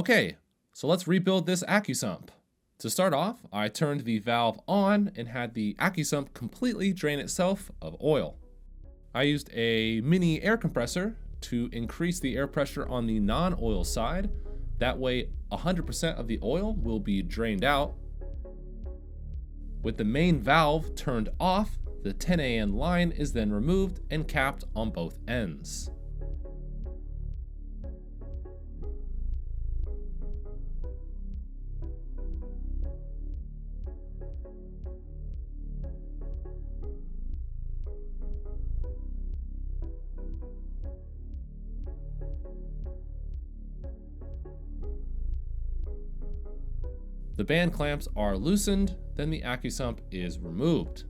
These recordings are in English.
Okay, so let's rebuild this ACCUSUMP. To start off, I turned the valve on and had the ACCUSUMP completely drain itself of oil. I used a mini air compressor to increase the air pressure on the non-oil side. That way 100% of the oil will be drained out. With the main valve turned off, the 10 AN line is then removed and capped on both ends. The band clamps are loosened, then the ACCUSUMP is removed.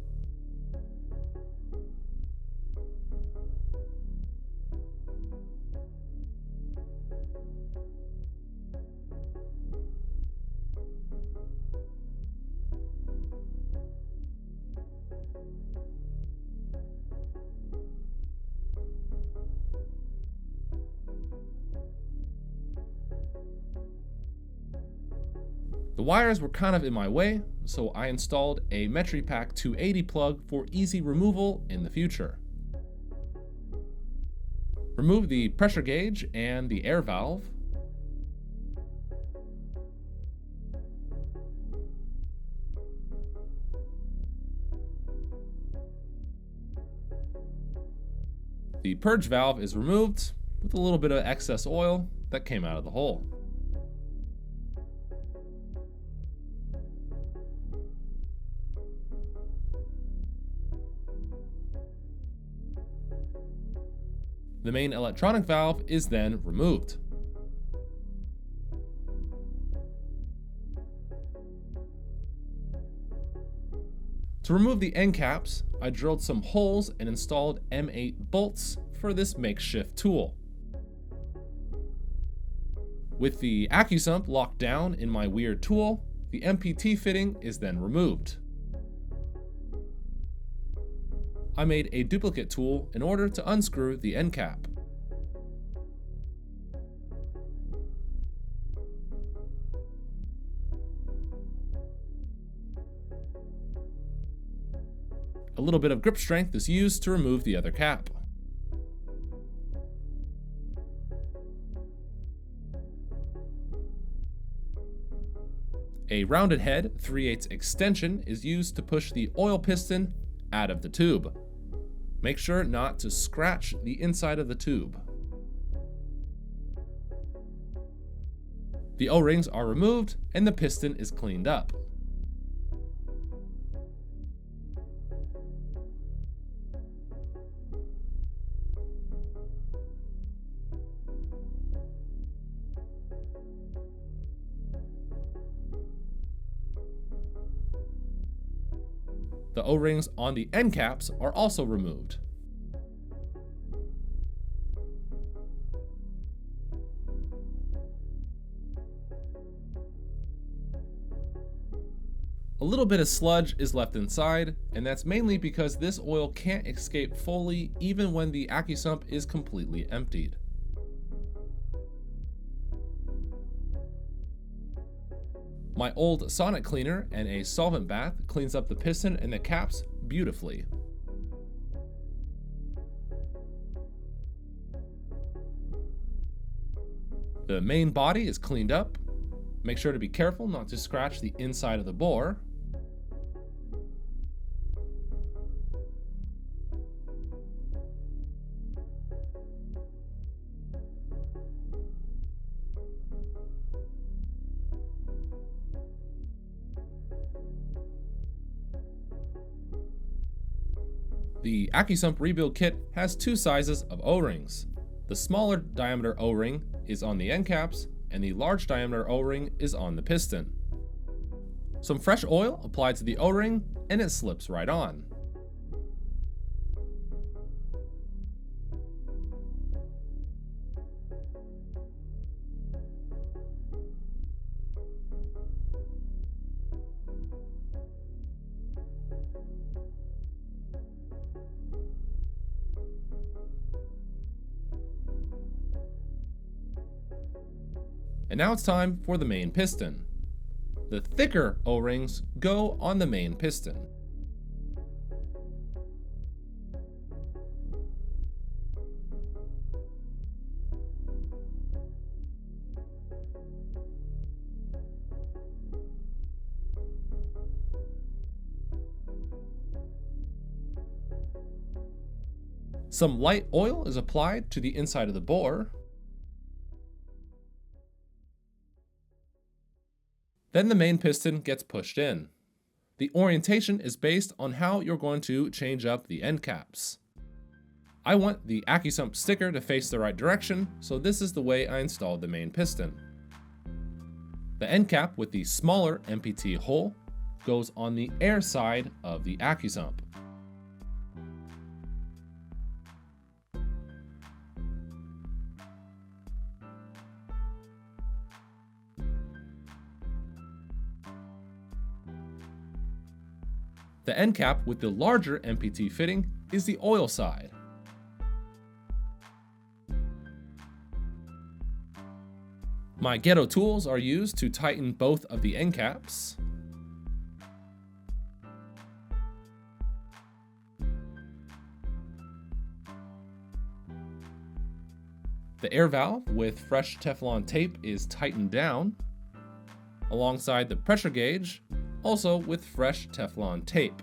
The wires were kind of in my way, so I installed a MetriPack 280 plug for easy removal in the future. Remove the pressure gauge and the air valve. The purge valve is removed with a little bit of excess oil that came out of the hole. The main electronic valve is then removed. To remove the end caps, I drilled some holes and installed M8 bolts for this makeshift tool. With the ACCUSUMP locked down in my weird tool, the MPT fitting is then removed. I made a duplicate tool in order to unscrew the end cap. A little bit of grip strength is used to remove the other cap. A rounded head 3/8 extension is used to push the oil piston out of the tube. Make sure not to scratch the inside of the tube. The O-rings are removed and the piston is cleaned up. The O-rings on the end caps are also removed. A little bit of sludge is left inside, and that's mainly because this oil can't escape fully even when the ACCUSUMP is completely emptied. My old sonic cleaner and a solvent bath cleans up the piston and the caps beautifully. The main body is cleaned up. Make sure to be careful not to scratch the inside of the bore. The ACCUSUMP rebuild kit has two sizes of O-rings. The smaller diameter O-ring is on the end caps, and the large diameter O-ring is on the piston. Some fresh oil applied to the O-ring, and it slips right on. And now it's time for the main piston. The thicker O-rings go on the main piston. Some light oil is applied to the inside of the bore. Then the main piston gets pushed in. The orientation is based on how you're going to change up the end caps. I want the ACCUSUMP sticker to face the right direction, so this is the way I installed the main piston. The end cap with the smaller MPT hole goes on the air side of the ACCUSUMP. The end cap with the larger MPT fitting is the oil side. My ghetto tools are used to tighten both of the end caps. The air valve with fresh Teflon tape is tightened down, alongside the pressure gauge, also with fresh Teflon tape.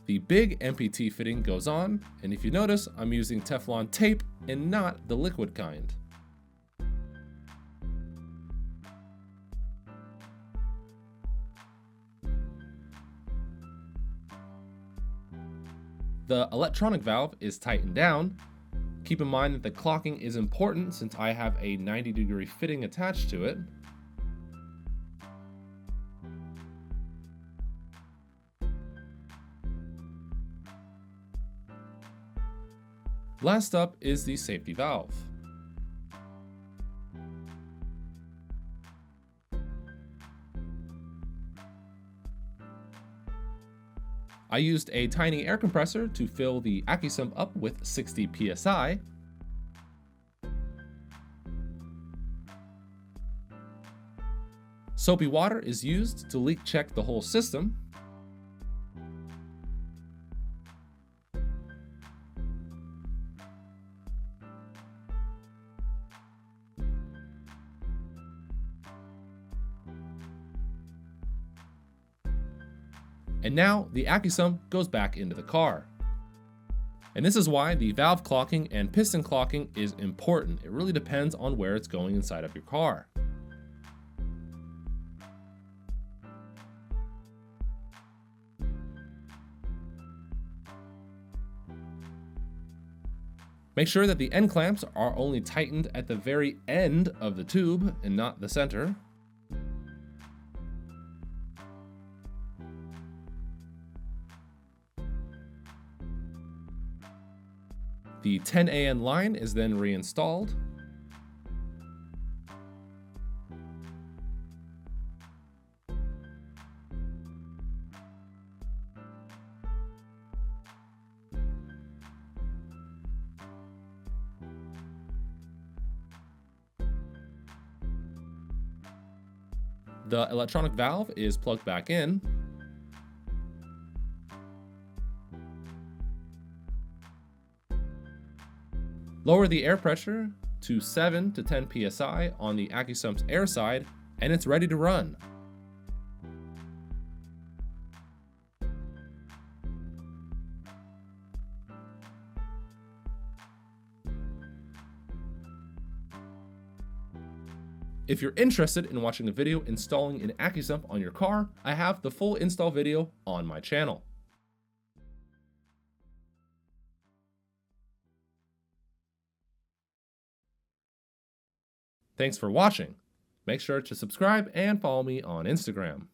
The big MPT fitting goes on, and if you notice, I'm using Teflon tape and not the liquid kind. The electronic valve is tightened down. Keep in mind that the clocking is important since I have a 90-degree fitting attached to it. Last up is the safety valve. I used a tiny air compressor to fill the ACCUSUMP up with 60 psi. Soapy water is used to leak check the whole system. And now the ACCUSUMP goes back into the car. And this is why the valve clocking and piston clocking is important. It really depends on where it's going inside of your car. Make sure that the end clamps are only tightened at the very end of the tube and not the center. The 10AN line is then reinstalled. The electronic valve is plugged back in. Lower the air pressure to 7 to 10 psi on the ACCUSUMP's air side, and it's ready to run. If you're interested in watching a video installing an ACCUSUMP on your car, I have the full install video on my channel. Thanks for watching. Make sure to subscribe and follow me on Instagram.